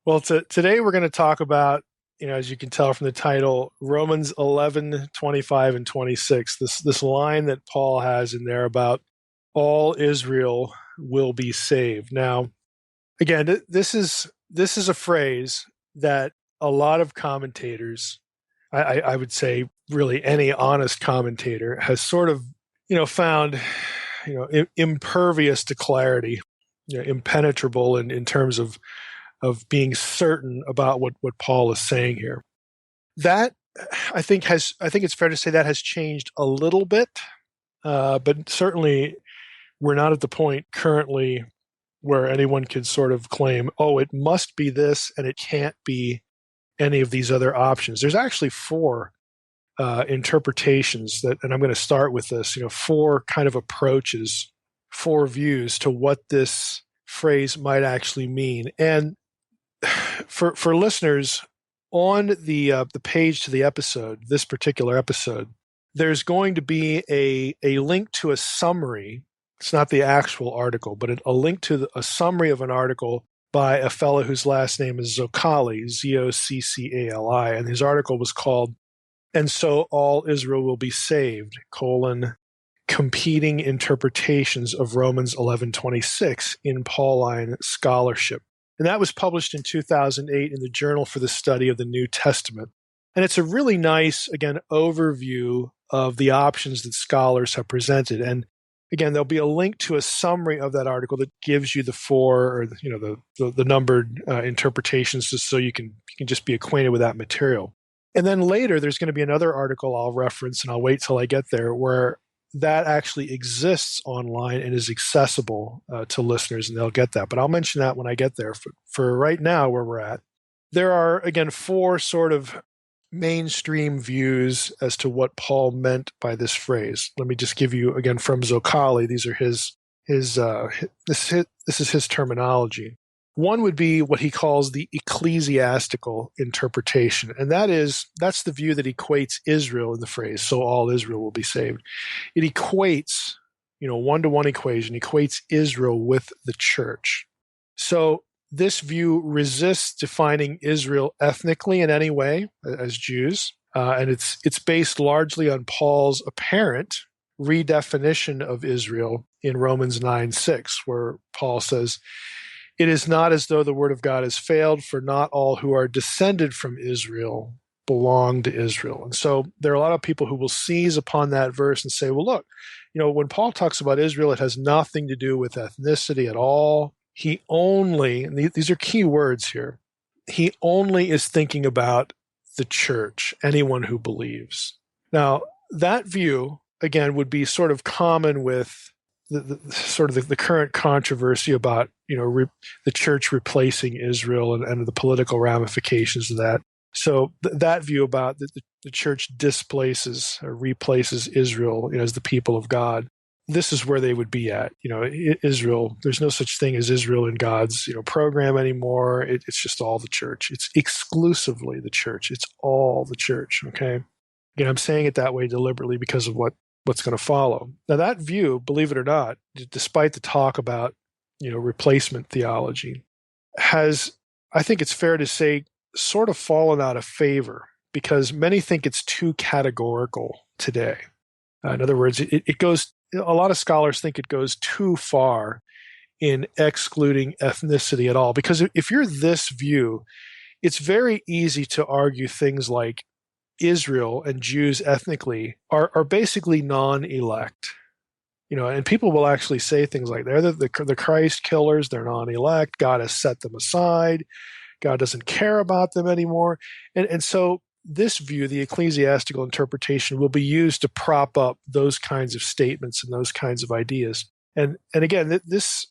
Well, today we're going to talk about, as you can tell from the title, Romans 11, 25, and 26, this line that Paul has in there about all Israel will be saved. Now, again, this is a phrase that a lot of commentators, I would say really any honest commentator, has sort of, found, impervious to clarity, impenetrable in terms of being certain about what Paul is saying here. That I think it's fair to say that has changed a little bit, but certainly we're not at the point currently where anyone can sort of claim, oh, it must be this and it can't be any of these other options. There's actually four interpretations and I'm going to start with this, four kind of approaches, four views to what this phrase might actually mean. And for listeners, on the page to the episode, this particular episode, there's going to be a link to a summary. It's not the actual article, but a link to a summary of an article by a fellow whose last name is Zoccali, Zoccali, and his article was called "And So All Israel Will Be Saved: Competing Interpretations of Romans 11:26 in Pauline Scholarship." And that was published in 2008 in the Journal for the Study of the New Testament. And it's a really nice, again, overview of the options that scholars have presented. And again, there'll be a link to a summary of that article that gives you the four, or the numbered interpretations, just so you can just be acquainted with that material. And then later, there's going to be another article I'll reference, and I'll wait till I get there, where that actually exists online and is accessible to listeners, and they'll get that. But I'll mention that when I get there. For right now, where we're at, there are, again, four sort of mainstream views as to what Paul meant by this phrase. Let me just give you, again, from Zoccali. These are this is his terminology. One would be what he calls the ecclesiastical interpretation, and that's the view that equates Israel in the phrase, so all Israel will be saved. It equates, one-to-one equation, equates Israel with the church. So this view resists defining Israel ethnically in any way as Jews, and it's based largely on Paul's apparent redefinition of Israel in Romans 9:6, where Paul says, "It is not as though the word of God has failed, for not all who are descended from Israel belong to Israel." And so there are a lot of people who will seize upon that verse and say, well, look, when Paul talks about Israel, it has nothing to do with ethnicity at all. He only, and these are key words here, he only is thinking about the church, anyone who believes. Now, that view, again, would be sort of common with the current controversy about the church replacing Israel and the political ramifications of that. So that view about the church displaces or replaces Israel as the people of God, this is where they would be at. Israel, there's no such thing as Israel in God's program anymore. It's just all the church. It's exclusively the church. It's all the church. Okay. Again, I'm saying it that way deliberately because of what's going to follow. Now, that view, believe it or not, despite the talk about replacement theology, has, I think it's fair to say, sort of fallen out of favor because many think it's too categorical today. In other words, it goes. A lot of scholars think it goes too far in excluding ethnicity at all. Because if you're this view, it's very easy to argue things like Israel and Jews ethnically are basically non-elect. And people will actually say things like they're the Christ killers, they're non-elect, God has set them aside, God doesn't care about them anymore. And so this view, the ecclesiastical interpretation, will be used to prop up those kinds of statements and those kinds of ideas. And again, this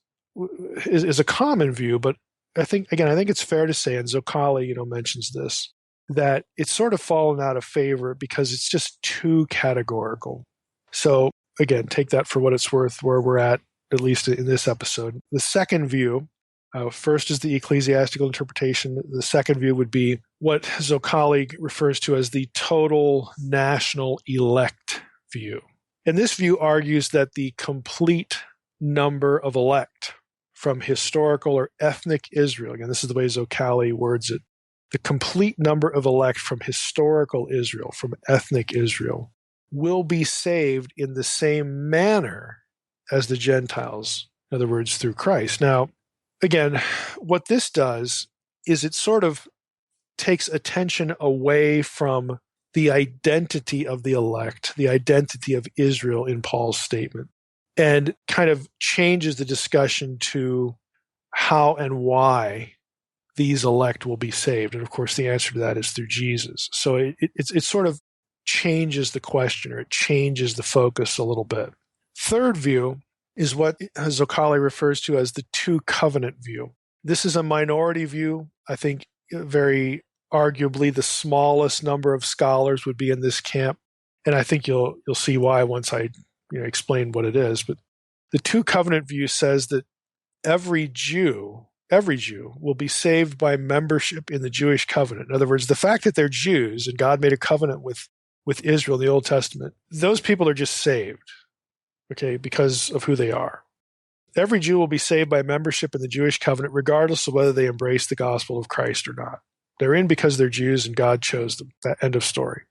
is a common view, but I think it's fair to say, and Zoccali, mentions this, that it's sort of fallen out of favor because it's just too categorical. So again, take that for what it's worth, where we're at least in this episode. The second view, first is the ecclesiastical interpretation. The second view would be what Zoccali refers to as the total national elect view. And this view argues that the complete number of elect from historical or ethnic Israel. Again, this is the way Zoccali words it. The complete number of elect from historical Israel, from ethnic Israel, will be saved in the same manner as the Gentiles, in other words, through Christ. Now, again, what this does is it sort of takes attention away from the identity of the elect, the identity of Israel in Paul's statement, and kind of changes the discussion to how and why these elect will be saved. And of course, the answer to that is through Jesus. So it sort of changes the question, or it changes the focus a little bit. Third view is what Zoccali refers to as the two covenant view. This is a minority view. I think very arguably the smallest number of scholars would be in this camp. And I think you'll see why once I explain what it is. But the two covenant view says that every Jew will be saved by membership in the Jewish covenant. In other words, the fact that they're Jews and God made a covenant with Israel in the Old Testament, those people are just saved, okay, because of who they are. Every Jew will be saved by membership in the Jewish covenant, regardless of whether they embrace the gospel of Christ or not. They're in because they're Jews and God chose them. That end of story.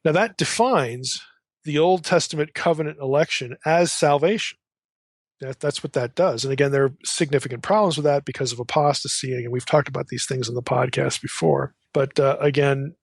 Now that defines the Old Testament covenant election as salvation. That's what that does. And again, there are significant problems with that because of apostasy. And we've talked about these things on the podcast before. But again,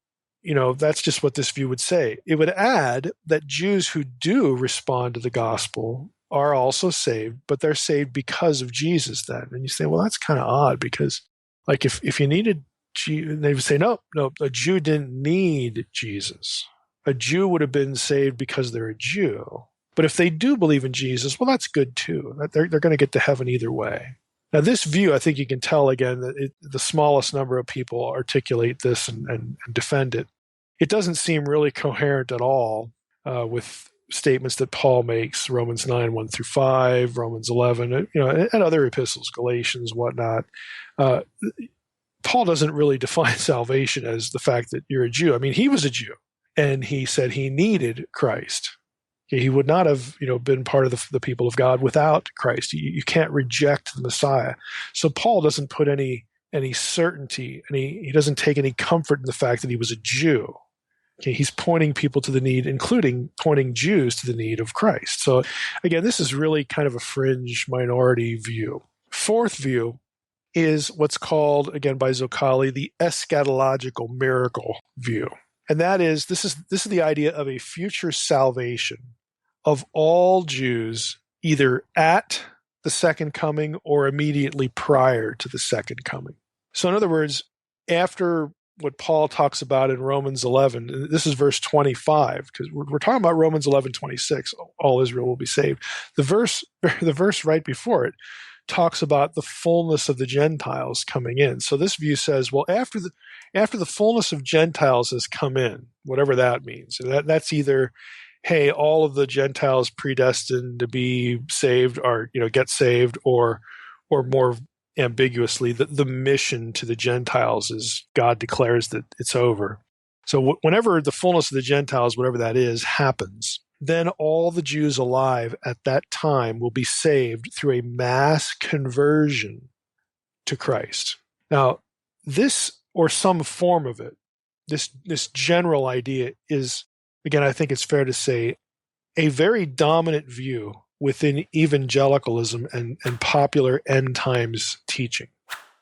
that's just what this view would say. It would add that Jews who do respond to the gospel are also saved, but they're saved because of Jesus then. And you say, well, that's kind of odd because like if you needed, they would say, no, a Jew didn't need Jesus. A Jew would have been saved because they're a Jew. But if they do believe in Jesus, well, that's good too. They're going to get to heaven either way. Now, this view, I think you can tell, again, that the smallest number of people articulate this and defend it. It doesn't seem really coherent at all with statements that Paul makes, Romans 9, 1 through 5, Romans 11, and other epistles, Galatians, whatnot. Paul doesn't really define salvation as the fact that you're a Jew. I mean, he was a Jew, and he said he needed Christ. He would not have, been part of the people of God without Christ. You can't reject the Messiah. So Paul doesn't put any certainty, and he doesn't take any comfort in the fact that he was a Jew. Okay, he's pointing people to the need, including pointing Jews to the need of Christ. So again, this is really kind of a fringe minority view. Fourth view is what's called, again by Zoccali, the eschatological miracle view. And that is, this is the idea of a future salvation of all Jews, either at the second coming or immediately prior to the second coming. So in other words, after what Paul talks about in Romans 11, this is verse 25, because we're talking about Romans 11:26, all Israel will be saved. The verse right before it talks about the fullness of the Gentiles coming in. So this view says, well, after the fullness of Gentiles has come in, whatever that means, that's either, hey, all of the Gentiles predestined to be saved or get saved, or more ambiguously, the mission to the Gentiles is God declares that it's over. So whenever the fullness of the Gentiles, whatever that is, happens, then all the Jews alive at that time will be saved through a mass conversion to Christ. Now, this, or some form of it, this general idea is, again, I think it's fair to say, a very dominant view within evangelicalism and popular end times teaching.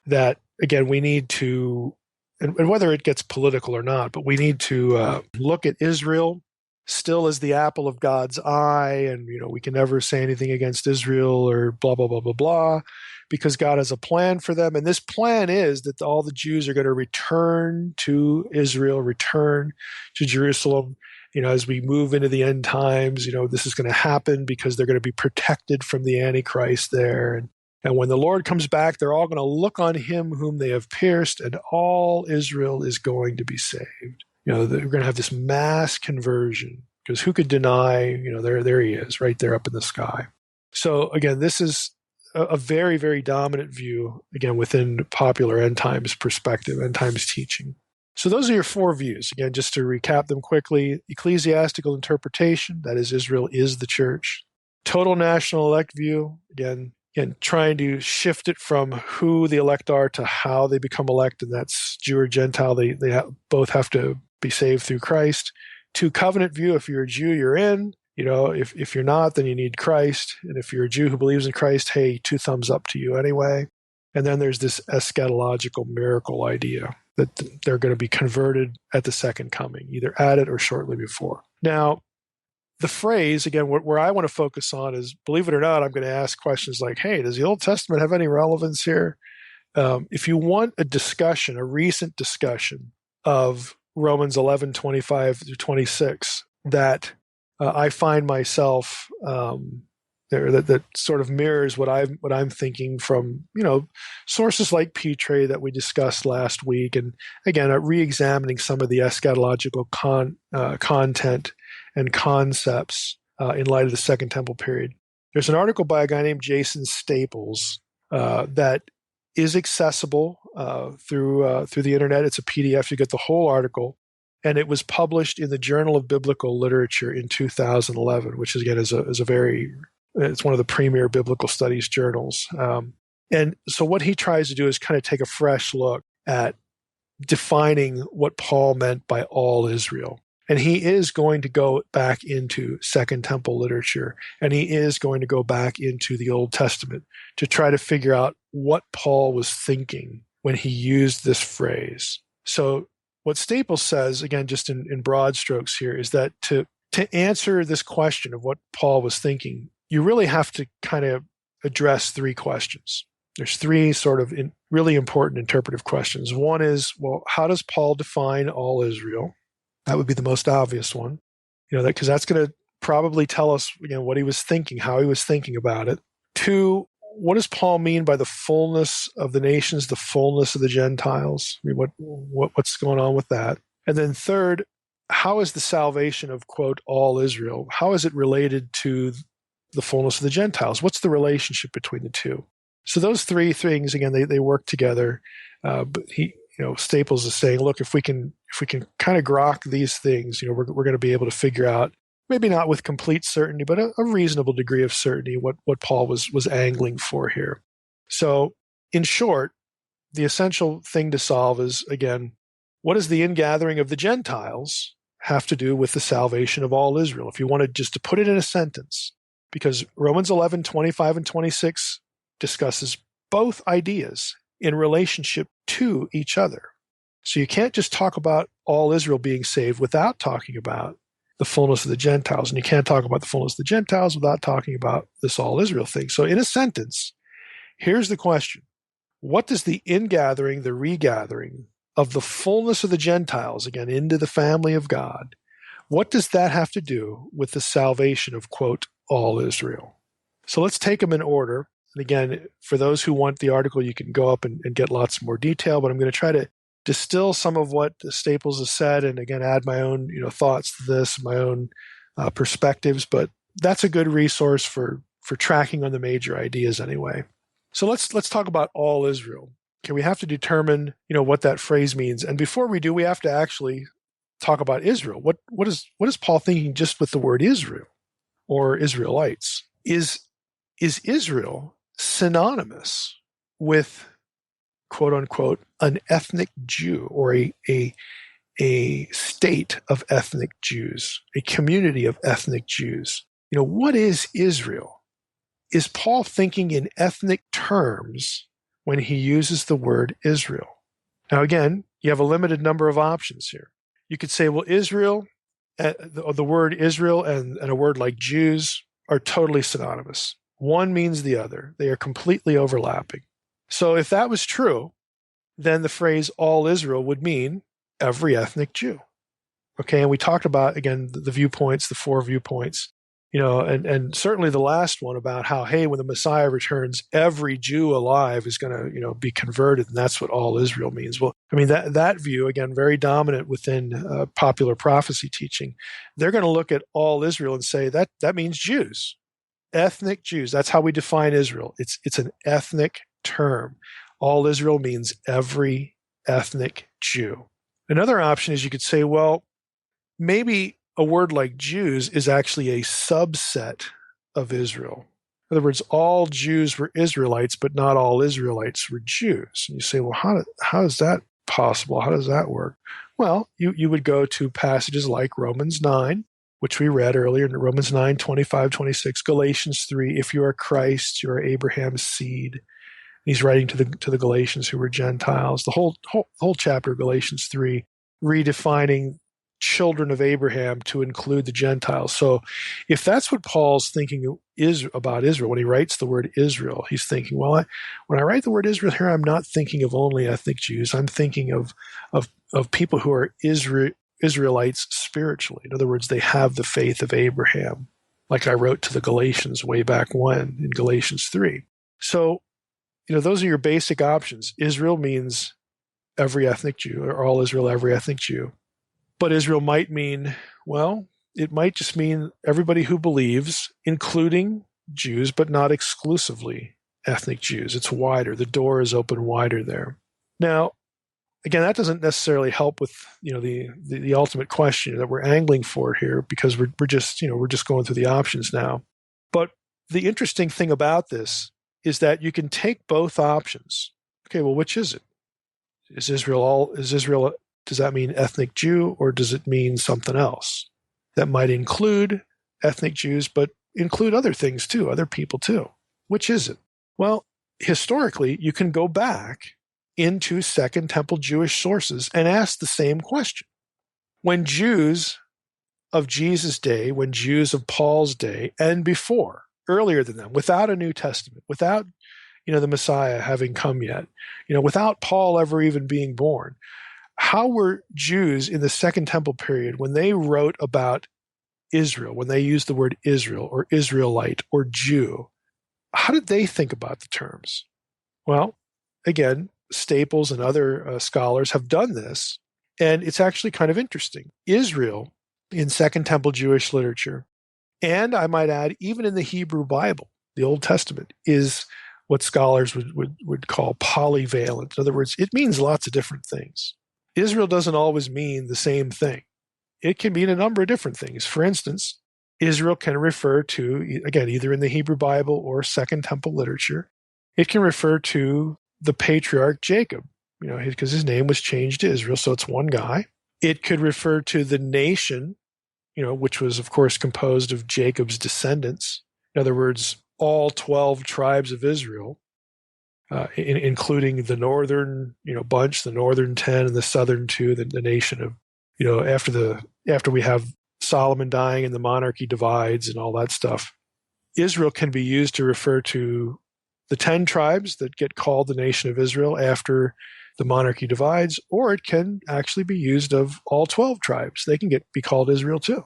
That, again, we need to, and whether it gets political or not, but we need to look at Israel still as the apple of God's eye, and we can never say anything against Israel or blah, blah, blah, blah, blah, because God has a plan for them. And this plan is that all the Jews are going to return to Israel, return to Jerusalem. As we move into the end times, this is going to happen because they're going to be protected from the Antichrist there. And when the Lord comes back, they're all going to look on him whom they have pierced, and all Israel is going to be saved. They're going to have this mass conversion, because who could deny, there he is, right there up in the sky. So again, this is a very, very dominant view, again, within popular end times perspective, end times teaching. So those are your four views. Again, just to recap them quickly: ecclesiastical interpretation, that is, Israel is the church. Total national elect view, again, and trying to shift it from who the elect are to how they become elect, and that's Jew or Gentile. They both have to be saved through Christ. To covenant view, if you're a Jew, you're in. If you're not, then you need Christ. And if you're a Jew who believes in Christ, hey, 2 thumbs up to you anyway. And then there's this eschatological miracle idea that they're going to be converted at the second coming, either at it or shortly before. Now, the phrase, again, where I want to focus on is, believe it or not, I'm going to ask questions like, hey, does the Old Testament have any relevance here? If you want a discussion, a recent discussion of Romans 11:25 through 26, that I find myself there that sort of mirrors what I'm thinking from sources like Petre that we discussed last week, and again re-examining some of the eschatological content and concepts in light of the Second Temple period. There's an article by a guy named Jason Staples that is accessible through the internet. It's a PDF. You get the whole article. And it was published in the Journal of Biblical Literature in 2011, which again is it's one of the premier biblical studies journals. And so what he tries to do is kind of take a fresh look at defining what Paul meant by all Israel. And he is going to go back into Second Temple literature, and he is going to go back into the Old Testament to try to figure out what Paul was thinking when he used this phrase. So what Staples says, again, just in broad strokes here, is that to answer this question of what Paul was thinking, you really have to kind of address 3 questions. There's 3 sort of really important interpretive questions. One is, well, how does Paul define all Israel? That would be the most obvious one, because that's going to probably tell us what he was thinking, how he was thinking about it. 2, what does Paul mean by the fullness of the nations, the fullness of the Gentiles? I mean, what's going on with that? And then 3rd, how is the salvation of, quote, all Israel, how is it related to the fullness of the Gentiles? What's the relationship between the 2? So those 3 things, again, they work together. But Staples is saying, look, if we can kind of grok these things, we're going to be able to figure out, maybe not with complete certainty, but a reasonable degree of certainty what Paul was angling for here. So in short, the essential thing to solve is, again, what does the ingathering of the Gentiles have to do with the salvation of all Israel? If you wanted just to put it in a sentence, because Romans 11:25 and 26 discusses both ideas in relationship to each other. So you can't just talk about all Israel being saved without talking about the fullness of the Gentiles. And you can't talk about the fullness of the Gentiles without talking about this all Israel thing. So in a sentence, here's the question. What does the ingathering, the regathering of the fullness of the Gentiles, again, into the family of God, what does that have to do with the salvation of, quote, all Israel? So let's take them in order. And again, for those who want the article, you can go up and get lots more detail, but I'm going to try to distill some of what Staples has said, and again, add my own thoughts to this, my own perspectives. But that's a good resource for tracking on the major ideas anyway. So let's talk about all Israel. Okay, we have to determine what that phrase means, and before we do, we have to actually talk about Israel. What is Paul thinking just with the word Israel or Israelites? Is Israel synonymous with, quote unquote, an ethnic Jew, or a state of ethnic Jews, a community of ethnic Jews? What is Israel? Is Paul thinking in ethnic terms when he uses the word Israel? Now, again, you have a limited number of options here. You could say, well, Israel, the word Israel and a word like Jews are totally synonymous. One means the other. They are completely overlapping. So if that was true, then the phrase all Israel would mean every ethnic Jew. Okay, and we talked about, again, the viewpoints, the 4 viewpoints, and certainly the last one about how, hey, when the Messiah returns, every Jew alive is going to, be converted, and that's what all Israel means. Well, I mean, that view, again, very dominant within popular prophecy teaching. They're going to look at all Israel and say that means Jews. Ethnic Jews. That's how we define Israel. It's an ethnic term. All Israel means every ethnic Jew. Another option is you could say, well, maybe a word like Jews is actually a subset of Israel. In other words, all Jews were Israelites, but not all Israelites were Jews. And you say, well, how is that possible? How does that work? Well, you would go to passages like Romans 9, which we read earlier, in Romans 9, 25, 26, Galatians 3, if you are Christ, you are Abraham's seed. He's writing to the Galatians who were Gentiles. The whole chapter of Galatians 3, redefining children of Abraham to include the Gentiles. So if that's what Paul's thinking is about Israel, when he writes the word Israel, he's thinking, well, when I write the word Israel here, I'm not thinking of only ethnic Jews. I'm thinking of people who are Israelites spiritually. In other words, they have the faith of Abraham, like I wrote to the Galatians way back when in Galatians 3. So, those are your basic options. Israel means every ethnic Jew, or all Israel, every ethnic Jew. But Israel might mean, well, it might just mean everybody who believes, including Jews, but not exclusively ethnic Jews. It's wider. The door is open wider there. Now, again, that doesn't necessarily help with the ultimate question that we're angling for here, because we're just going through the options now. But the interesting thing about this is that you can take both options. Okay, well, which is it? Is Israel, does that mean ethnic Jew, or does it mean something else? That might include ethnic Jews, but include other things too, other people too. Which is it? Well, historically, you can go back into Second Temple Jewish sources and ask the same question. When Jews of Jesus' day, when Jews of Paul's day, and before, earlier than them, without a New Testament, without the Messiah having come yet, without Paul ever even being born, how were Jews in the Second Temple period, when they wrote about Israel, when they used the word Israel or Israelite or Jew, how did they think about the terms? Well, again, Staples and other scholars have done this, and it's actually kind of interesting. Israel in Second Temple Jewish literature, and I might add, even in the Hebrew Bible, the Old Testament, is what scholars would call polyvalent. In other words, it means lots of different things. Israel doesn't always mean the same thing. It can mean a number of different things. For instance, Israel can refer to, again, either in the Hebrew Bible or Second Temple literature, it can refer to the patriarch Jacob, because his name was changed to Israel, so it's one guy. It could refer to the nation, which was, of course, composed of Jacob's descendants. In other words, all 12 tribes of Israel, including the northern, bunch, the northern 10 and the southern 2, the nation of, after we have Solomon dying and the monarchy divides and all that stuff. Israel can be used to refer to the 10 tribes that get called the nation of Israel after the monarchy divides, or it can actually be used of all 12 tribes. They can be called Israel too.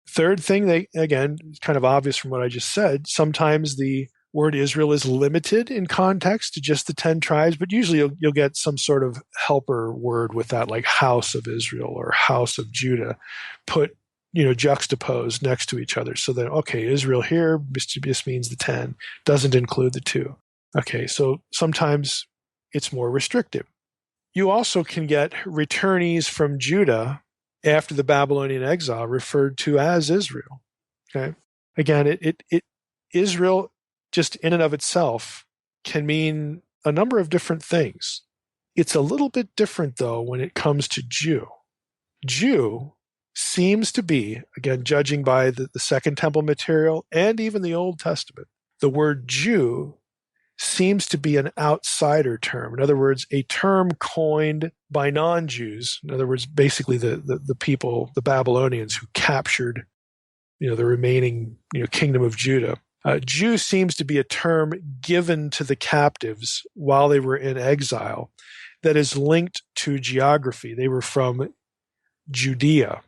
Third thing, again, kind of obvious from what I just said, sometimes the word Israel is limited in context to just the 10 tribes, but usually you'll get some sort of helper word with that, like house of Israel or house of Judah, put, juxtaposed next to each other. So that, okay, Israel here just means the 10, doesn't include the 2. Okay, so sometimes it's more restrictive. You also can get returnees from Judah after the Babylonian exile referred to as Israel. Okay, again, Israel just in and of itself can mean a number of different things. It's a little bit different, though, when it comes to Jew. Jew seems to be, again, judging by the Second Temple material and even the Old Testament, the word Jew seems to be an outsider term. In other words, a term coined by non-Jews. In other words, basically the people, the Babylonians who captured, the remaining, kingdom of Judah. Jew seems to be a term given to the captives while they were in exile that is linked to geography. They were from Judea.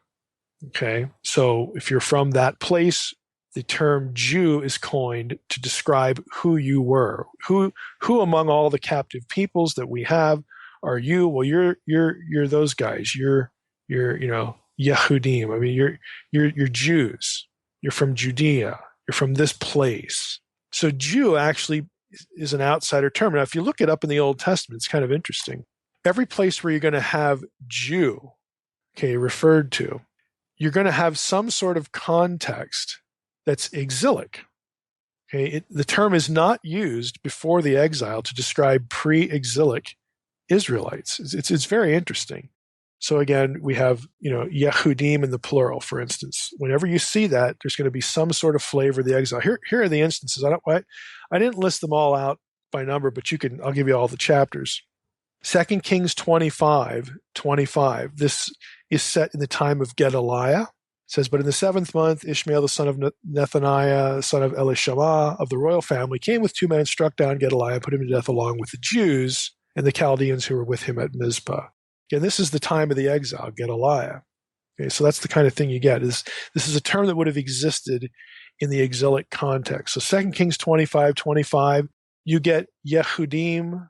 Okay, so if you're from that place, the term Jew is coined to describe who you were. Who among all the captive peoples that we have are you? Well, you're those guys. You're Yehudim. I mean, you're Jews. You're from Judea. You're from this place. So Jew actually is an outsider term. Now, if you look it up in the Old Testament, it's kind of interesting. Every place where you're going to have Jew, referred to, you're going to have some sort of context that's exilic. Okay, the term is not used before the exile to describe pre-exilic Israelites. It's very interesting. So again, we have, Yehudim in the plural, for instance. Whenever you see that, there's going to be some sort of flavor of the exile. Here are the instances. I didn't list them all out by number, but I'll give you all the chapters. 2 Kings 25. This is set in the time of Gedaliah. It says, but in the 7th month, Ishmael, the son of Nethaniah, son of Elishama, of the royal family, came with 2 men, struck down Gedaliah, put him to death along with the Jews and the Chaldeans who were with him at Mizpah. Again, this is the time of the exile, Gedaliah. Okay, so that's the kind of thing you get. This is a term that would have existed in the exilic context. So 2 Kings 25, you get Yehudim,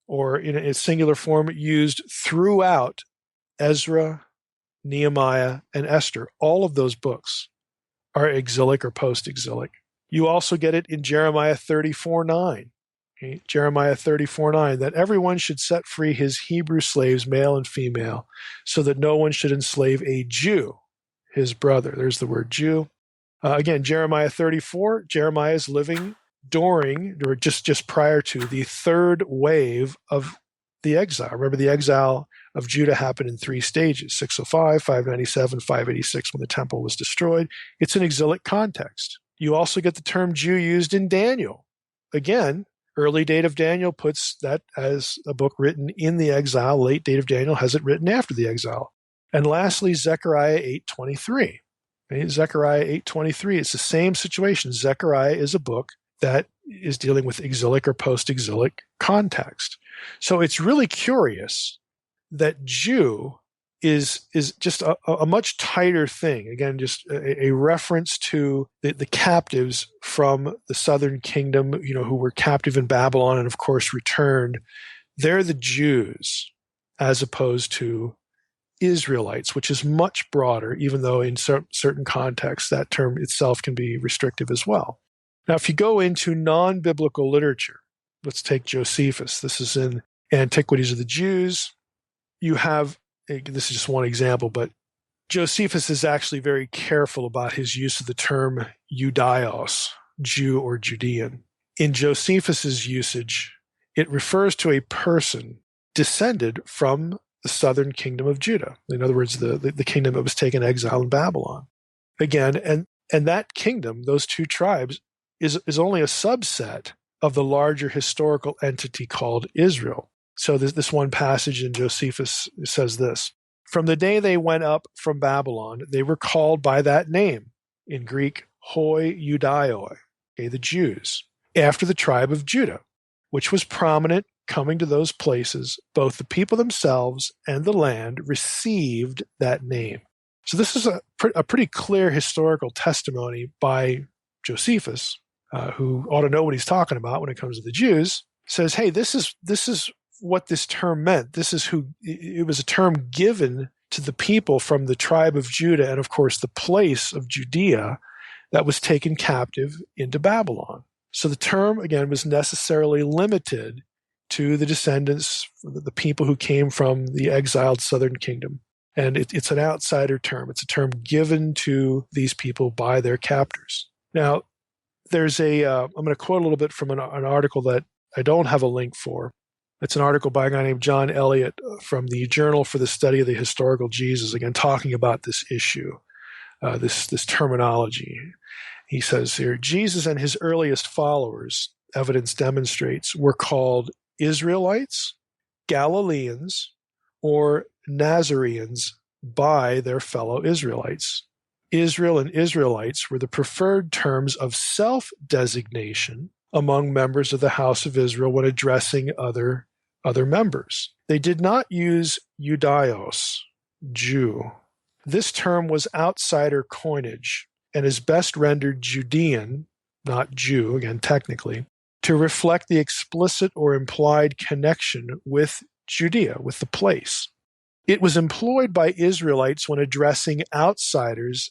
or in a singular form, used throughout Ezra, Nehemiah, and Esther. All of those books are exilic or post-exilic. You also get it in Jeremiah 34:9. Okay? Jeremiah 34:9, that everyone should set free his Hebrew slaves, male and female, so that no one should enslave a Jew, his brother. There's the word Jew. Again, Jeremiah 34, Jeremiah is living during, or just prior to, the 3rd wave of the exile. Remember, the exile of Judah happened in 3 stages, 605, 597, 586, when the temple was destroyed. It's an exilic context. You also get the term Jew used in Daniel. Again, early date of Daniel puts that as a book written in the exile. Late date of Daniel has it written after the exile. And lastly, Zechariah 8:23. Okay? Zechariah 8:23, it's the same situation. Zechariah is a book that is dealing with exilic or post-exilic context. So it's really curious that Jew is just a much tighter thing. Again, just a reference to the captives from the southern kingdom, who were captive in Babylon and, of course, returned. They're the Jews, as opposed to Israelites, which is much broader, even though in certain contexts that term itself can be restrictive as well. Now, if you go into non-biblical literature, let's take Josephus. This is in Antiquities of the Jews. You have, this is just one example, but Josephus is actually very careful about his use of the term Judaios, Jew or Judean. In Josephus's usage, it refers to a person descended from the southern kingdom of Judah. In other words, the kingdom that was taken exile in Babylon. Again, and that kingdom, those 2 tribes, is only a subset of the larger historical entity called Israel. So this one passage in Josephus says this: from the day they went up from Babylon, they were called by that name, in Greek, hoi Judaioi, okay, the Jews, after the tribe of Judah, which was prominent coming to those places. Both the people themselves and the land received that name. So this is a pretty clear historical testimony by Josephus, who ought to know what he's talking about when it comes to the Jews. Says, hey, this is what this term meant. It was a term given to the people from the tribe of Judah and, of course, the place of Judea that was taken captive into Babylon. So the term, again, was necessarily limited to the descendants, the people who came from the exiled southern kingdom. And it's an outsider term. It's a term given to these people by their captors. Now, there's I'm going to quote a little bit from an article that I don't have a link for. It's an article by a guy named John Elliott from the Journal for the Study of the Historical Jesus, again, talking about this issue, this terminology. He says here, Jesus and his earliest followers, evidence demonstrates, were called Israelites, Galileans, or Nazareans by their fellow Israelites. Israel and Israelites were the preferred terms of self-designation among members of the house of Israel when addressing other members. They did not use Judaios, Jew. This term was outsider coinage and is best rendered Judean, not Jew, again, technically, to reflect the explicit or implied connection with Judea, with the place. It was employed by Israelites when addressing outsiders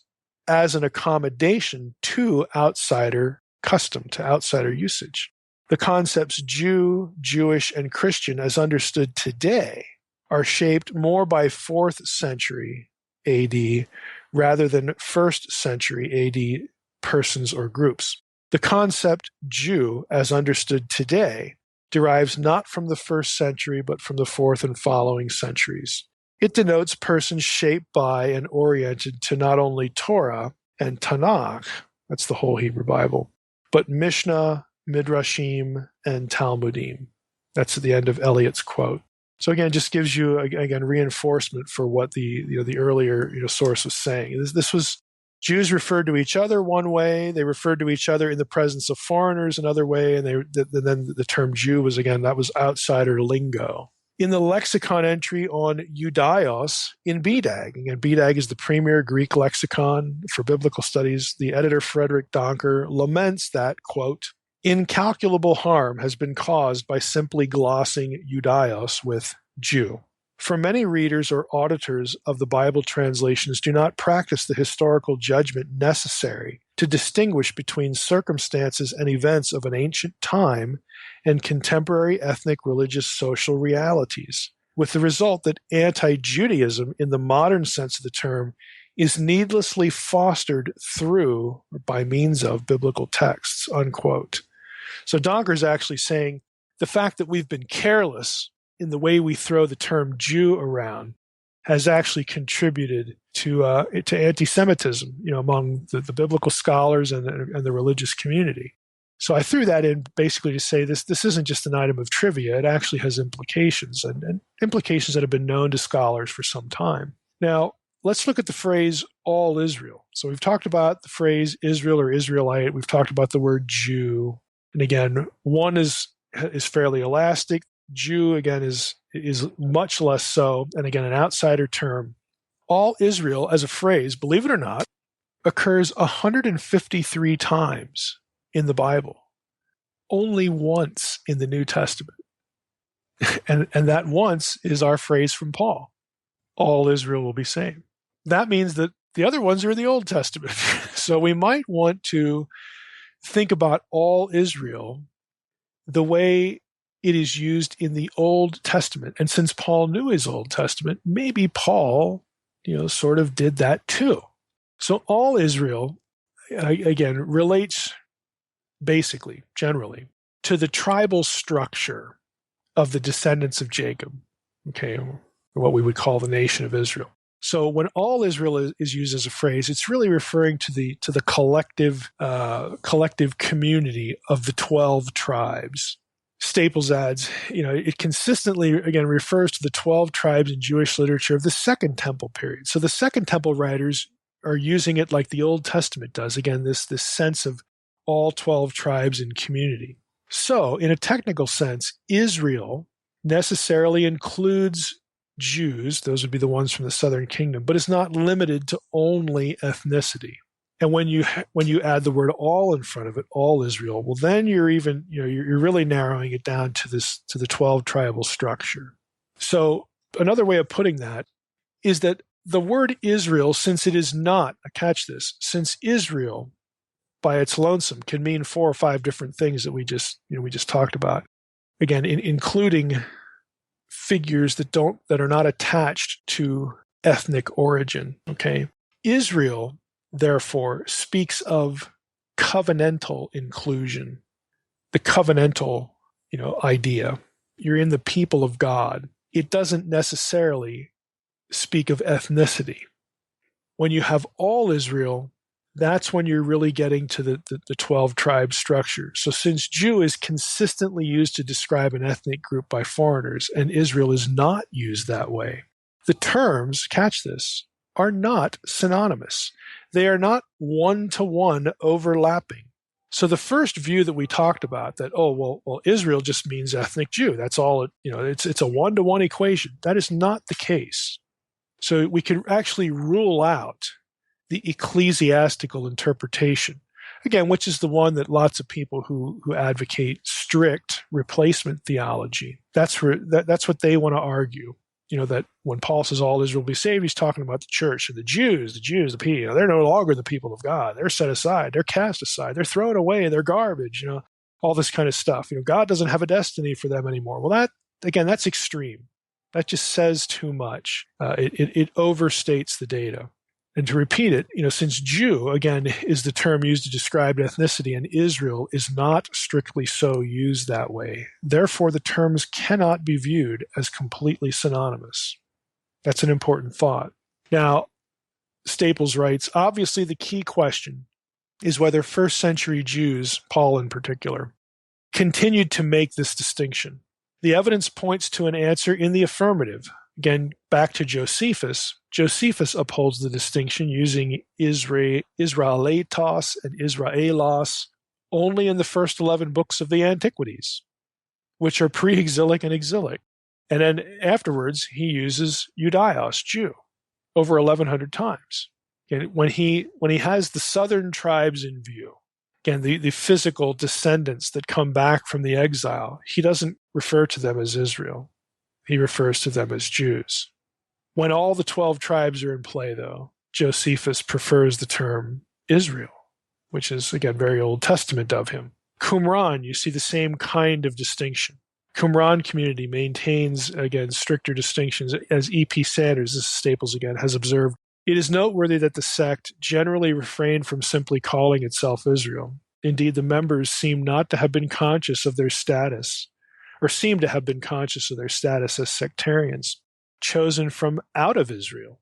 as an accommodation to outsider custom, to outsider usage. The concepts Jew, Jewish, and Christian as understood today are shaped more by 4th century AD rather than 1st century AD persons or groups. The concept Jew, as understood today, derives not from the first century, but from the fourth and following centuries. It denotes persons shaped by and oriented to not only Torah and Tanakh, that's the whole Hebrew Bible, but Mishnah, Midrashim, and Talmudim. That's at the end of Eliot's quote. So again, it just gives you, again, reinforcement for what the earlier source was saying. This was Jews referred to each other one way. They referred to each other in the presence of foreigners another way. And then the term Jew was, again, that was outsider lingo. In the lexicon entry on Judaios in BDAG, again, BDAG is the premier Greek lexicon for biblical studies, the editor Frederick Donker laments that, quote, incalculable harm has been caused by simply glossing Judaios with Jew. For many readers or auditors of the Bible translations do not practice the historical judgment necessary to distinguish between circumstances and events of an ancient time and contemporary ethnic, religious, social realities, with the result that anti-Judaism, in the modern sense of the term, is needlessly fostered through or by means of biblical texts, unquote. So Donker's actually saying the fact that we've been careless in the way we throw the term Jew around has actually contributed to anti-Semitism, among the biblical scholars and the religious community. So I threw that in basically to say this isn't just an item of trivia. It actually has implications, and implications that have been known to scholars for some time. Now, let's look at the phrase all Israel. So we've talked about the phrase Israel or Israelite. We've talked about the word Jew. And again, one is fairly elastic. Jew, again, is much less so, and again, an outsider term. All Israel as a phrase, believe it or not, occurs 153 times in the Bible, only once in the New Testament. and that once is our phrase from Paul, all Israel will be saved. That means that the other ones are in the Old Testament. So we might want to think about all Israel the way it is used in the Old Testament. And since Paul knew his Old Testament, maybe Paul, sort of did that too. So all Israel, again, relates basically, generally, to the tribal structure of the descendants of Jacob, okay, what we would call the nation of Israel. So when all Israel is used as a phrase, it's really referring to the collective community of the 12 tribes. Staples adds, it consistently, again, refers to the 12 tribes in Jewish literature of the Second Temple period. So the Second Temple writers are using it like the Old Testament does. Again, this sense of all 12 tribes in community. So in a technical sense, Israel necessarily includes Jews, those would be the ones from the southern kingdom, but it's not limited to only ethnicity. And when you add the word all in front of it, all Israel, well, then you're really narrowing it down to the 12 tribal structure. So another way of putting that is that the word Israel, since it is not, catch this, since Israel by its lonesome can mean 4 or 5 different things that we just talked about. Again, including figures that are not attached to ethnic origin. Okay, Israel therefore speaks of covenantal inclusion, the covenantal, idea. You're in the people of God. It doesn't necessarily speak of ethnicity. When you have all Israel, that's when you're really getting to the 12 tribe structure. So since Jew is consistently used to describe an ethnic group by foreigners, and Israel is not used that way, the terms, catch this, are not synonymous. They are not one-to-one overlapping. So the first view that we talked about, that, Israel just means ethnic Jew. That's all, it's a one-to-one equation. That is not the case. So we can actually rule out the ecclesiastical interpretation, again, which is the one that lots of people who advocate strict replacement theology, that's what they want to argue. That when Paul says all Israel will be saved, he's talking about the church and the Jews, the people. They're no longer the people of God. They're set aside. They're cast aside. They're thrown away. They're garbage. All this kind of stuff. God doesn't have a destiny for them anymore. Well, that's extreme. That just says too much. It overstates the data. And to repeat it, since Jew, again, is the term used to describe ethnicity, and Israel is not strictly so used that way, therefore the terms cannot be viewed as completely synonymous. That's an important thought. Now, Staples writes, obviously the key question is whether first century Jews, Paul in particular, continued to make this distinction. The evidence points to an answer in the affirmative. Again, back to Josephus. Josephus upholds the distinction using Israelitos and Israelos only in the first 11 books of the Antiquities, which are pre-exilic and exilic. And then afterwards, he uses Judaios, Jew, over 1,100 times. Again, when he has the southern tribes in view, again, the physical descendants that come back from the exile, he doesn't refer to them as Israel. He refers to them as Jews. When all the 12 tribes are in play, though, Josephus prefers the term Israel, which is, again, very Old Testament of him. Qumran, you see the same kind of distinction. Qumran community maintains, again, stricter distinctions, as E.P. Sanders, this is Staples again, has observed. It is noteworthy that the sect generally refrained from simply calling itself Israel. Indeed, the members seem not to have been conscious of their status, or seem to have been conscious of their status as sectarians, chosen from out of Israel,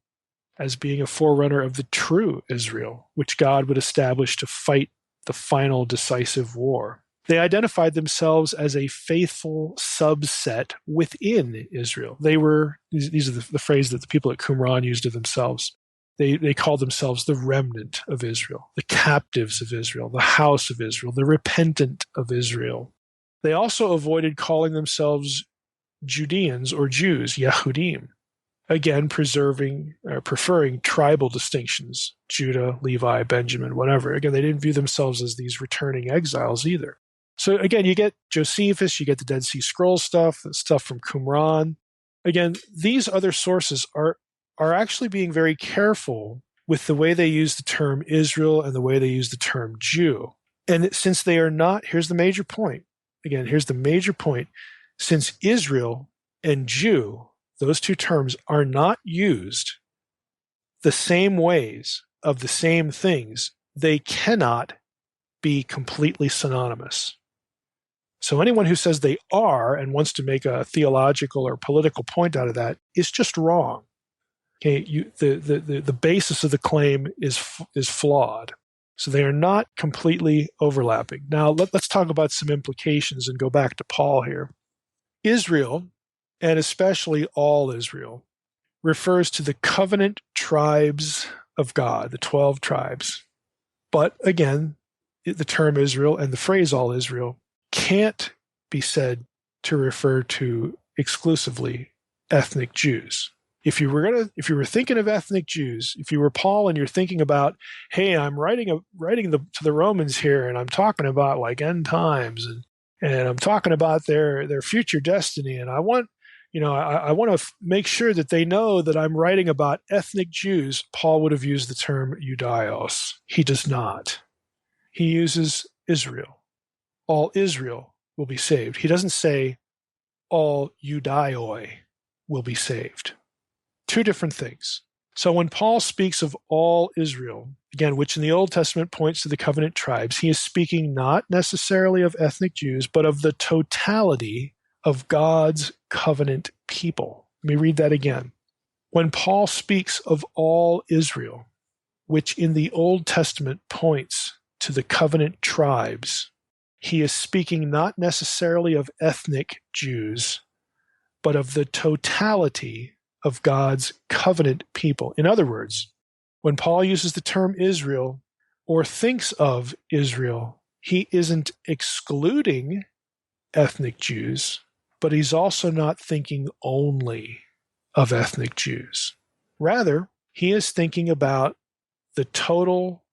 as being a forerunner of the true Israel, which God would establish to fight the final decisive war. They identified themselves as a faithful subset within Israel. They were, these are the phrase that the people at Qumran used of themselves. They called themselves the remnant of Israel, the captives of Israel, the house of Israel, the repentant of Israel. They also avoided calling themselves Judeans or Jews, Yehudim, again preferring tribal distinctions, Judah, Levi, Benjamin, whatever. Again, they didn't view themselves as these returning exiles either. So again, you get Josephus, you get the Dead Sea Scrolls stuff, the stuff from Qumran. Again, these other sources are actually being very careful with the way they use the term Israel and the way they use the term Jew. And since they are not, here's the major point. Again, here's the major point. Since Israel and Jew, those two terms are not used the same ways of the same things, they cannot be completely synonymous. So anyone who says they are and wants to make a theological or political point out of that is just wrong. Okay, the basis of the claim is flawed. So they are not completely overlapping. Now let's talk about some implications and go back to Paul here. Israel, and especially all Israel, refers to the covenant tribes of God, the 12 tribes. But again, the term Israel and the phrase all Israel can't be said to refer to exclusively ethnic Jews. If you were thinking of ethnic Jews, if you were Paul and you're thinking about, hey, I'm writing to the Romans here, and I'm talking about like end times, and I'm talking about their future destiny, and I want to make sure that they know that I'm writing about ethnic Jews, Paul would have used the term Judaios. He does not. He uses Israel. All Israel will be saved. He doesn't say all Judaioi will be saved. Two different things. So when Paul speaks of all Israel, again, which in the Old Testament points to the covenant tribes, he is speaking not necessarily of ethnic Jews, but of the totality of God's covenant people. Let me read that again. When Paul speaks of all Israel, which in the Old Testament points to the covenant tribes, he is speaking not necessarily of ethnic Jews, but of the totality of God's covenant people. In other words, when Paul uses the term Israel or thinks of Israel, he isn't excluding ethnic Jews, but he's also not thinking only of ethnic Jews. Rather, he is thinking about the total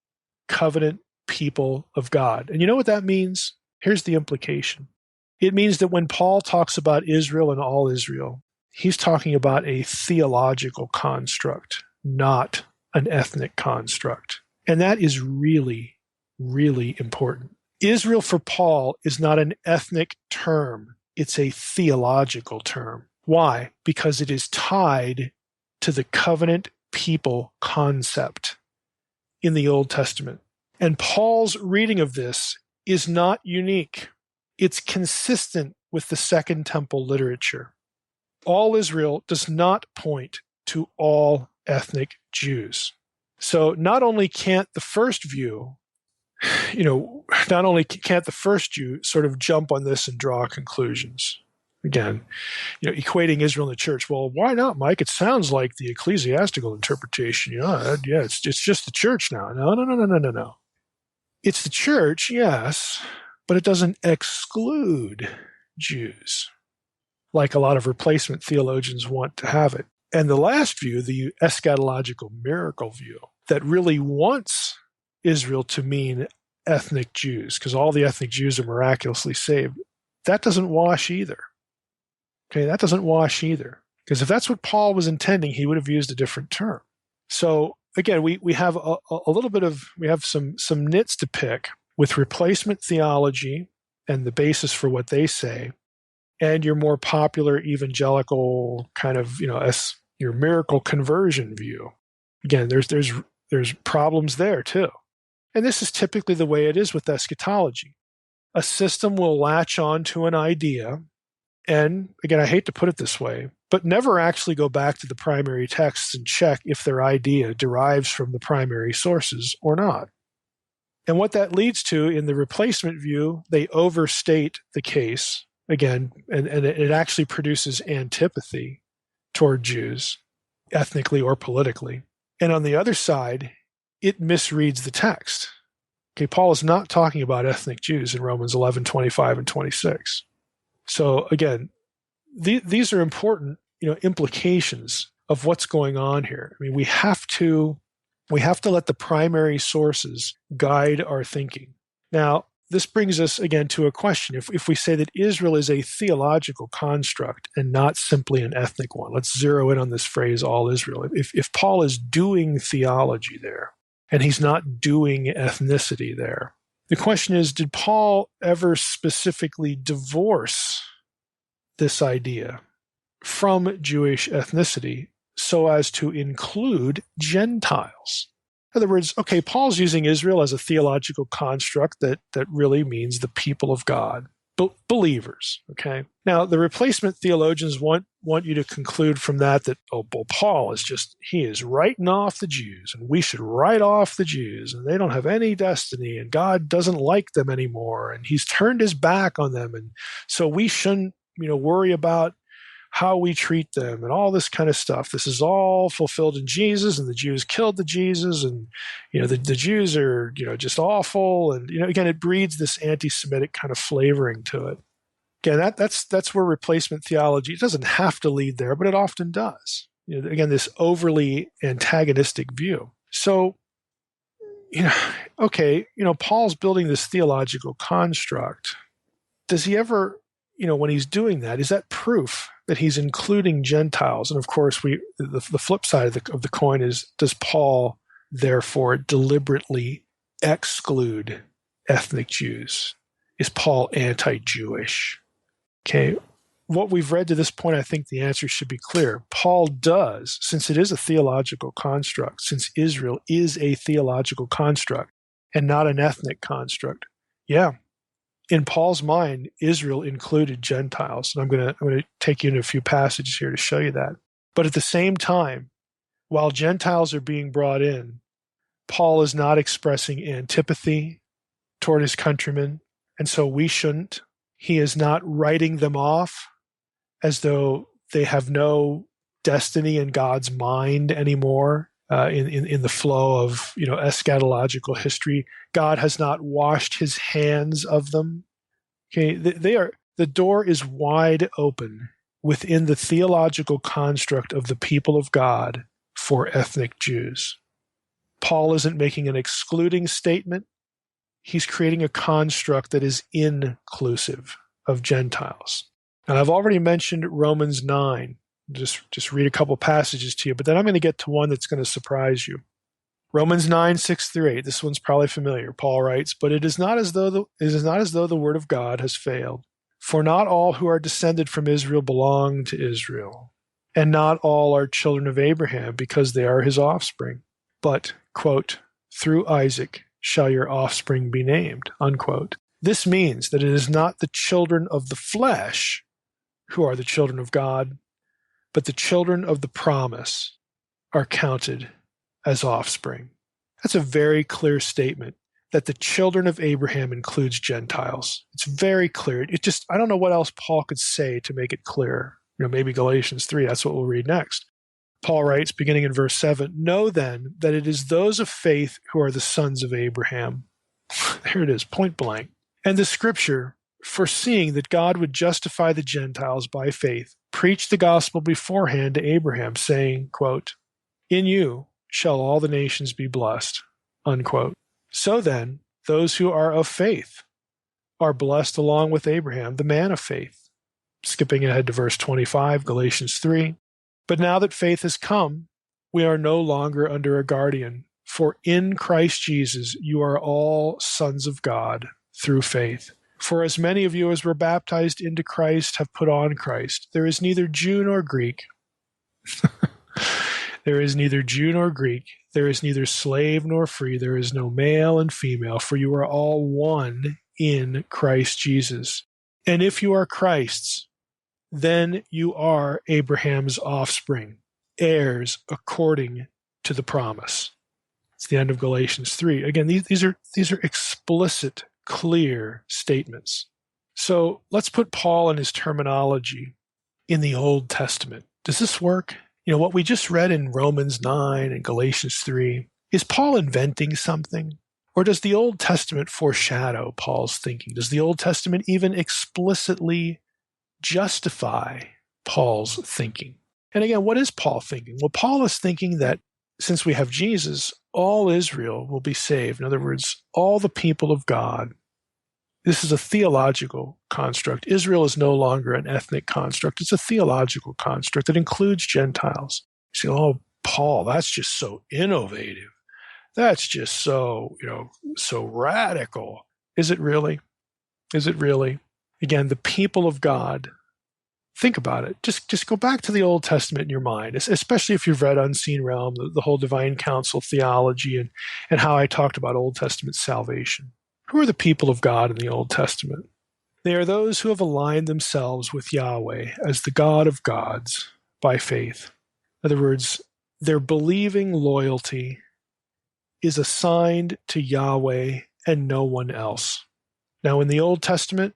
covenant people of God. And you know what that means? Here's the implication. It means that when Paul talks about Israel and all Israel, he's talking about a theological construct, not an ethnic construct. And that is really, really important. Israel for Paul is not an ethnic term. It's a theological term. Why? Because it is tied to the covenant people concept in the Old Testament. And Paul's reading of this is not unique. It's consistent with the Second Temple literature. All Israel does not point to all ethnic Jews. So not only can't the first view, not only can't the first Jew sort of jump on this and draw conclusions. Again, equating Israel and the church. Well, why not, Mike? It sounds like the ecclesiastical interpretation. It's just the church now. No. It's the church, yes, but it doesn't exclude Jews, like a lot of replacement theologians want to have it. And the last view, the eschatological miracle view, that really wants Israel to mean ethnic Jews, because all the ethnic Jews are miraculously saved, that doesn't wash either. Okay, that doesn't wash either. Because if that's what Paul was intending, he would have used a different term. So again, we have a little bit of, we have some nits to pick with replacement theology and the basis for what they say, and your more popular evangelical kind of, your miracle conversion view. Again, there's problems there too. And this is typically the way it is with eschatology. A system will latch on to an idea, and again, I hate to put it this way, but never actually go back to the primary texts and check if their idea derives from the primary sources or not. And what that leads to in the replacement view, they overstate the case, again, and it actually produces antipathy toward Jews, ethnically or politically. And on the other side, it misreads the text. Okay, Paul is not talking about ethnic Jews in Romans 11, 25, and 26. So again, these are important, implications of what's going on here. I mean, we have to let the primary sources guide our thinking. Now, this brings us again to a question. If we say that Israel is a theological construct and not simply an ethnic one, let's zero in on this phrase, all Israel. If Paul is doing theology there, and he's not doing ethnicity there, the question is, did Paul ever specifically divorce this idea from Jewish ethnicity so as to include Gentiles? In other words, okay, Paul's using Israel as a theological construct that really means the people of God, believers, okay? Now, the replacement theologians want you to conclude from that, Paul he is writing off the Jews, and we should write off the Jews, and they don't have any destiny, and God doesn't like them anymore, and he's turned his back on them, and so we shouldn't, worry about how we treat them and all this kind of stuff. This is all fulfilled in Jesus, and the Jews killed the Jesus, and the Jews are just awful, and again, it breeds this anti-Semitic kind of flavoring to it. Again, that's where replacement theology, it doesn't have to lead there, but it often does. Again, this overly antagonistic view. So, Paul's building this theological construct. Does he ever, when he's doing that, is that proof that he's including Gentiles? And of course, the flip side of the coin is, does Paul therefore deliberately exclude ethnic Jews? Is Paul anti-Jewish? Okay, what we've read to this point, I think the answer should be clear. Paul does, since it is a theological construct, since Israel is a theological construct and not an ethnic construct. Yeah, in Paul's mind, Israel included Gentiles. And I'm going to take you into a few passages here to show you that. But at the same time, while Gentiles are being brought in, Paul is not expressing antipathy toward his countrymen, and so we shouldn't. He is not writing them off as though they have no destiny in God's mind anymore in the flow of eschatological history. God has not washed his hands of them. Okay, the door is wide open within the theological construct of the people of God for ethnic Jews. Paul isn't making an excluding statement. He's creating a construct that is inclusive of Gentiles. And I've already mentioned Romans 9. Just read a couple passages to you, but then I'm going to get to one that's going to surprise you. Romans 9, 6 through 8. This one's probably familiar. Paul writes, "But it is not as though the word of God has failed. For not all who are descended from Israel belong to Israel. and not all are children of Abraham because they are his offspring. But, quote, through Isaac shall your offspring be named, unquote. This means that it is not the children of the flesh who are the children of God, but the children of the promise are counted as offspring. That's a very clear statement that the children of Abraham includes Gentiles. It's very clear. I don't know what else Paul could say to make it clear. Maybe Galatians 3, that's what we'll read next. Paul writes, beginning in verse 7, know then that it is those of faith who are the sons of Abraham. There it is, point blank. And the scripture, foreseeing that God would justify the Gentiles by faith, preached the gospel beforehand to Abraham, saying, quote, in you shall all the nations be blessed, unquote. So then, those who are of faith are blessed along with Abraham, the man of faith. Skipping ahead to verse 25, Galatians 3. But now that faith has come, we are no longer under a guardian. For in Christ Jesus you are all sons of God through faith. For as many of you as were baptized into Christ have put on Christ. There is neither Jew nor Greek. There is neither Jew nor Greek. There is neither slave nor free. There is no male and female, for you are all one in Christ Jesus. And if you are Christ's, then you are Abraham's offspring, heirs according to the promise. It's the end of Galatians 3. Again, these are explicit, clear statements. So let's put Paul and his terminology in the Old Testament. Does this work? What we just read in Romans 9 and Galatians 3, is Paul inventing something? Or does the Old Testament foreshadow Paul's thinking? Does the Old Testament even explicitly justify Paul's thinking? And again, what is Paul thinking? Well, Paul is thinking that since we have Jesus, all Israel will be saved. In other words, all the people of God. This is a theological construct. Israel is no longer an ethnic construct. It's a theological construct that includes Gentiles. You say, oh, Paul, that's just so innovative. That's just so, so radical. Is it really? Is it really? Again, the people of God, think about it. Just go back to the Old Testament in your mind, especially if you've read Unseen Realm, the whole divine council theology, and how I talked about Old Testament salvation. Who are the people of God in the Old Testament? They are those who have aligned themselves with Yahweh as the God of gods by faith. In other words, their believing loyalty is assigned to Yahweh and no one else. Now, in the Old Testament,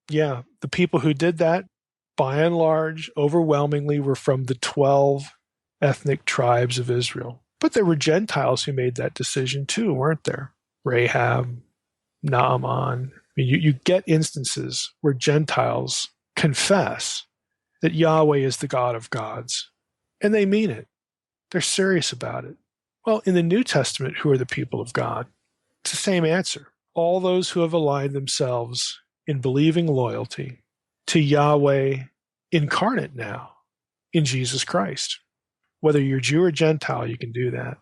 the people who did that, by and large, overwhelmingly were from the 12 ethnic tribes of Israel. But there were Gentiles who made that decision too, weren't there? Rahab, Naaman. You get instances where Gentiles confess that Yahweh is the God of gods, and they mean it. They're serious about it. Well, in the New Testament, who are the people of God? It's the same answer. All those who have aligned themselves in believing loyalty to Yahweh incarnate now in Jesus Christ. Whether you're Jew or Gentile, you can do that.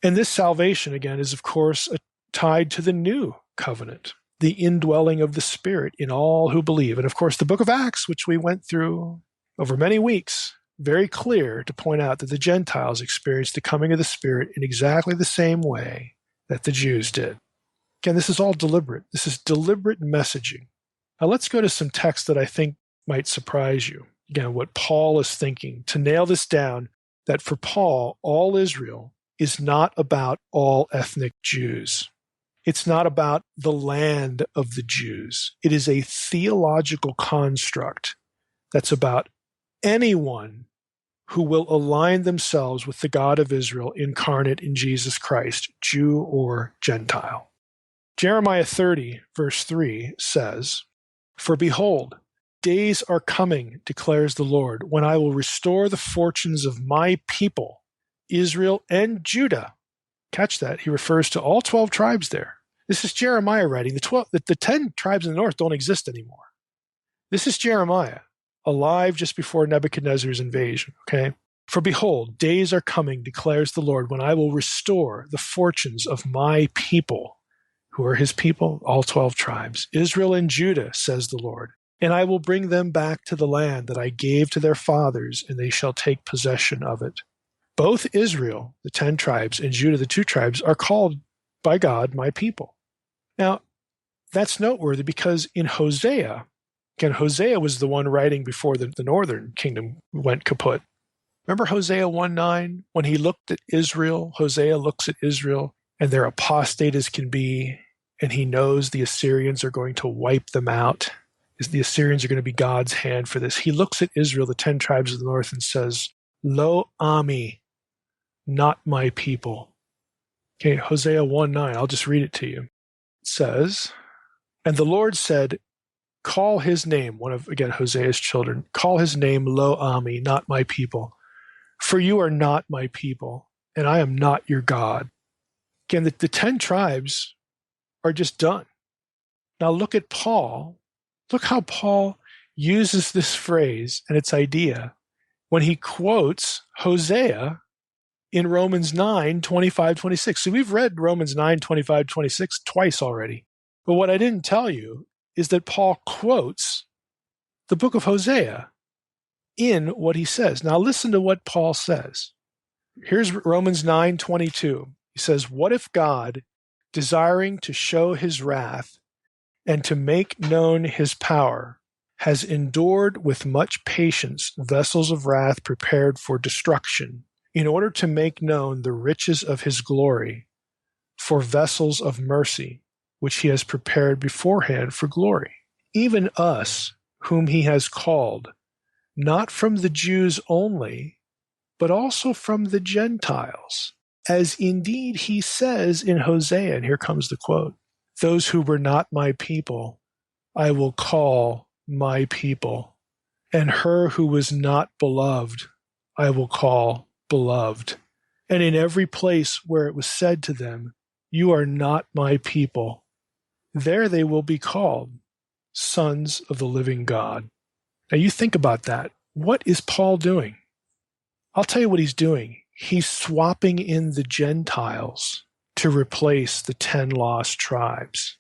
And this salvation, again, is, of course, tied to the new covenant, the indwelling of the Spirit in all who believe. And, of course, the book of Acts, which we went through over many weeks, very clear to point out that the Gentiles experienced the coming of the Spirit in exactly the same way that the Jews did. Again, this is all deliberate. This is deliberate messaging. Now let's go to some text that I think might surprise you. Again, what Paul is thinking, to nail this down, that for Paul, all Israel is not about all ethnic Jews. It's not about the land of the Jews. It is a theological construct that's about anyone who will align themselves with the God of Israel incarnate in Jesus Christ, Jew or Gentile. Jeremiah 30, verse 3 says, "For behold, days are coming, declares the Lord, when I will restore the fortunes of my people, Israel and Judah." Catch that. He refers to all 12 tribes there. This is Jeremiah writing. The 10 tribes in the north don't exist anymore. This is Jeremiah, alive just before Nebuchadnezzar's invasion, okay? "For behold, days are coming, declares the Lord, when I will restore the fortunes of my people." Who are his people? All 12 tribes. "Israel and Judah, says the Lord. And I will bring them back to the land that I gave to their fathers, and they shall take possession of it. Both Israel, the 10 tribes, and Judah, the 2 tribes, are called by God, my people. Now, that's noteworthy because in Hosea, again, Hosea was the one writing before the northern kingdom went kaput. Remember Hosea 1:9? When he looked at Israel, Hosea looks at Israel, and they're apostate as can be, and he knows the Assyrians are going to wipe them out. The Assyrians are going to be God's hand for this. He looks at Israel, the 10 tribes of the north, and says, Lo ami, not my people. Okay, Hosea 1:9, I'll just read it to you. It says, and the Lord said, call his name, one of, again, Hosea's children, call his name Lo ami, not my people. For you are not my people, and I am not your God. Again, the 10 tribes are just done. Now look at Paul. Look how Paul uses this phrase and its idea when he quotes Hosea in Romans 9:25-26. So we've read Romans 9:25-26 twice already. But what I didn't tell you is that Paul quotes the book of Hosea in what he says. Now listen to what Paul says. Here's Romans 9:22. He says, what if God, desiring to show his wrath and to make known his power, has endured with much patience vessels of wrath prepared for destruction, in order to make known the riches of his glory for vessels of mercy, which he has prepared beforehand for glory? Even us, whom he has called, not from the Jews only, but also from the Gentiles, as indeed he says in Hosea, and here comes the quote, those who were not my people, I will call my people, and her who was not beloved, I will call beloved. And in every place where it was said to them, you are not my people, there they will be called sons of the living God. Now you think about that. What is Paul doing? I'll tell you what he's doing. He's swapping in the Gentiles to replace the 10 lost tribes.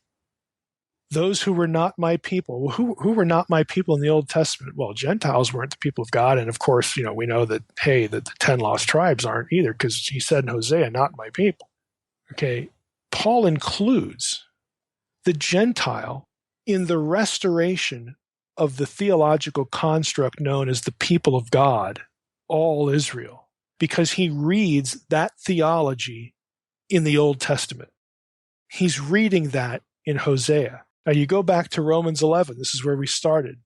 Those who were not my people. Who were not my people in the Old Testament? Well, Gentiles weren't the people of God. And of course, we know that, hey, that the 10 lost tribes aren't either, because he said in Hosea, not my people. Okay, Paul includes the Gentile in the restoration of the theological construct known as the people of God, all Israel, because he reads that theology in the Old Testament. He's reading that in Hosea. Now you go back to Romans 11. This is where we started.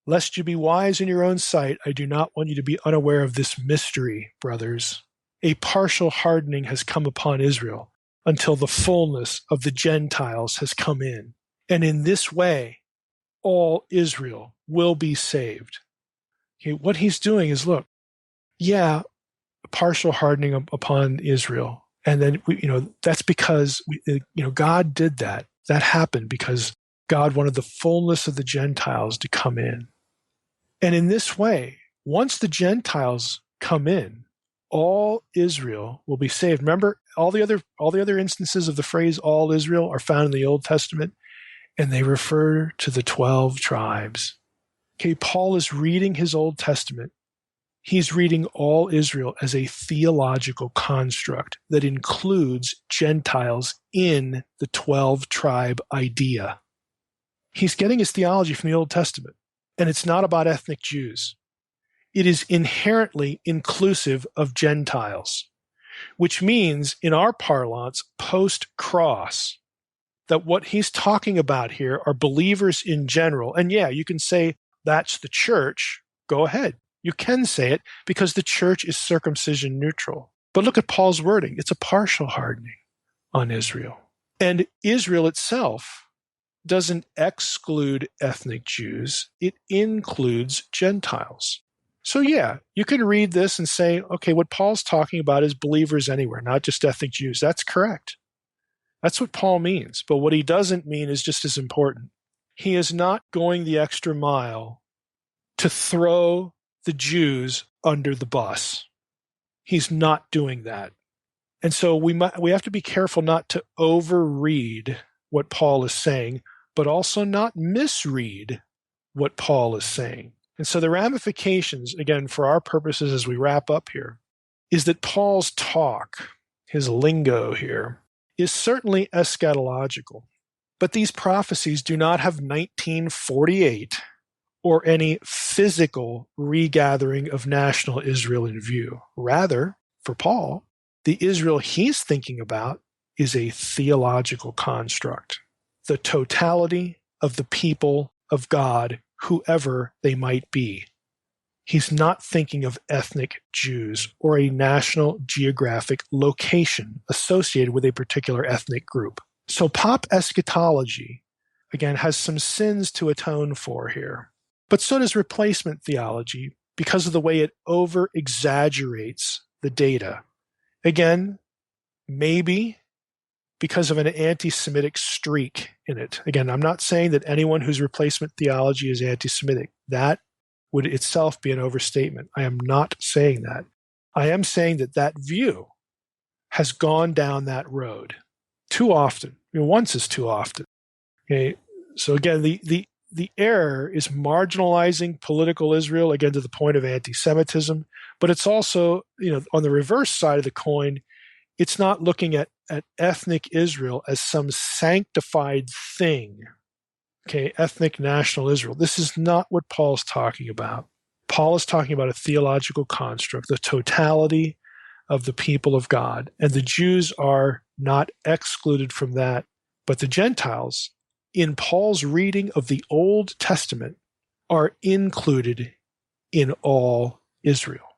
Lest you be wise in your own sight, I do not want you to be unaware of this mystery, brothers. A partial hardening has come upon Israel until the fullness of the Gentiles has come in. And in this way, all Israel will be saved. Okay, what he's doing is, look, yeah, partial hardening upon Israel. And then, that's because, God did that. That happened because God wanted the fullness of the Gentiles to come in. And in this way, once the Gentiles come in, all Israel will be saved. Remember, all the other instances of the phrase all Israel are found in the Old Testament, and they refer to the 12 tribes. Okay, Paul is reading his Old Testament. He's reading all Israel as a theological construct that includes Gentiles in the 12 tribe idea. He's getting his theology from the Old Testament, and it's not about ethnic Jews. It is inherently inclusive of Gentiles, which means, in our parlance, post-cross, that what he's talking about here are believers in general. And yeah, you can say that's the church. Go ahead. You can say it because the church is circumcision neutral. But look at Paul's wording. It's a partial hardening on Israel. And Israel itself doesn't exclude ethnic Jews. It includes Gentiles. So yeah, you can read this and say, okay, what Paul's talking about is believers anywhere, not just ethnic Jews. That's correct. That's what Paul means. But what he doesn't mean is just as important. He is not going the extra mile to throw the Jews under the bus. He's not doing that. And so we have to be careful not to overread what Paul is saying, but also not misread what Paul is saying. And so the ramifications, again, for our purposes as we wrap up here, is that Paul's talk, his lingo here, is certainly eschatological. But these prophecies do not have 1948 or any physical regathering of national Israel in view. Rather, for Paul, the Israel he's thinking about is a theological construct, the totality of the people of God, whoever they might be. He's not thinking of ethnic Jews or a national geographic location associated with a particular ethnic group. So pop eschatology, again, has some sins to atone for here. But so does replacement theology because of the way it over-exaggerates the data. Again, maybe because of an anti-Semitic streak in it. Again, I'm not saying that anyone whose replacement theology is anti-Semitic. That would itself be an overstatement. I am not saying that. I am saying that that view has gone down that road too often. Once is too often. Okay, so again, the error is marginalizing political Israel, again, to the point of anti-Semitism, but it's also, on the reverse side of the coin, it's not looking at ethnic Israel as some sanctified thing. Okay, ethnic national Israel. This is not what Paul's talking about. Paul is talking about a theological construct, the totality of the people of God. And the Jews are not excluded from that, but the Gentiles, in Paul's reading of the Old Testament, are included in all Israel.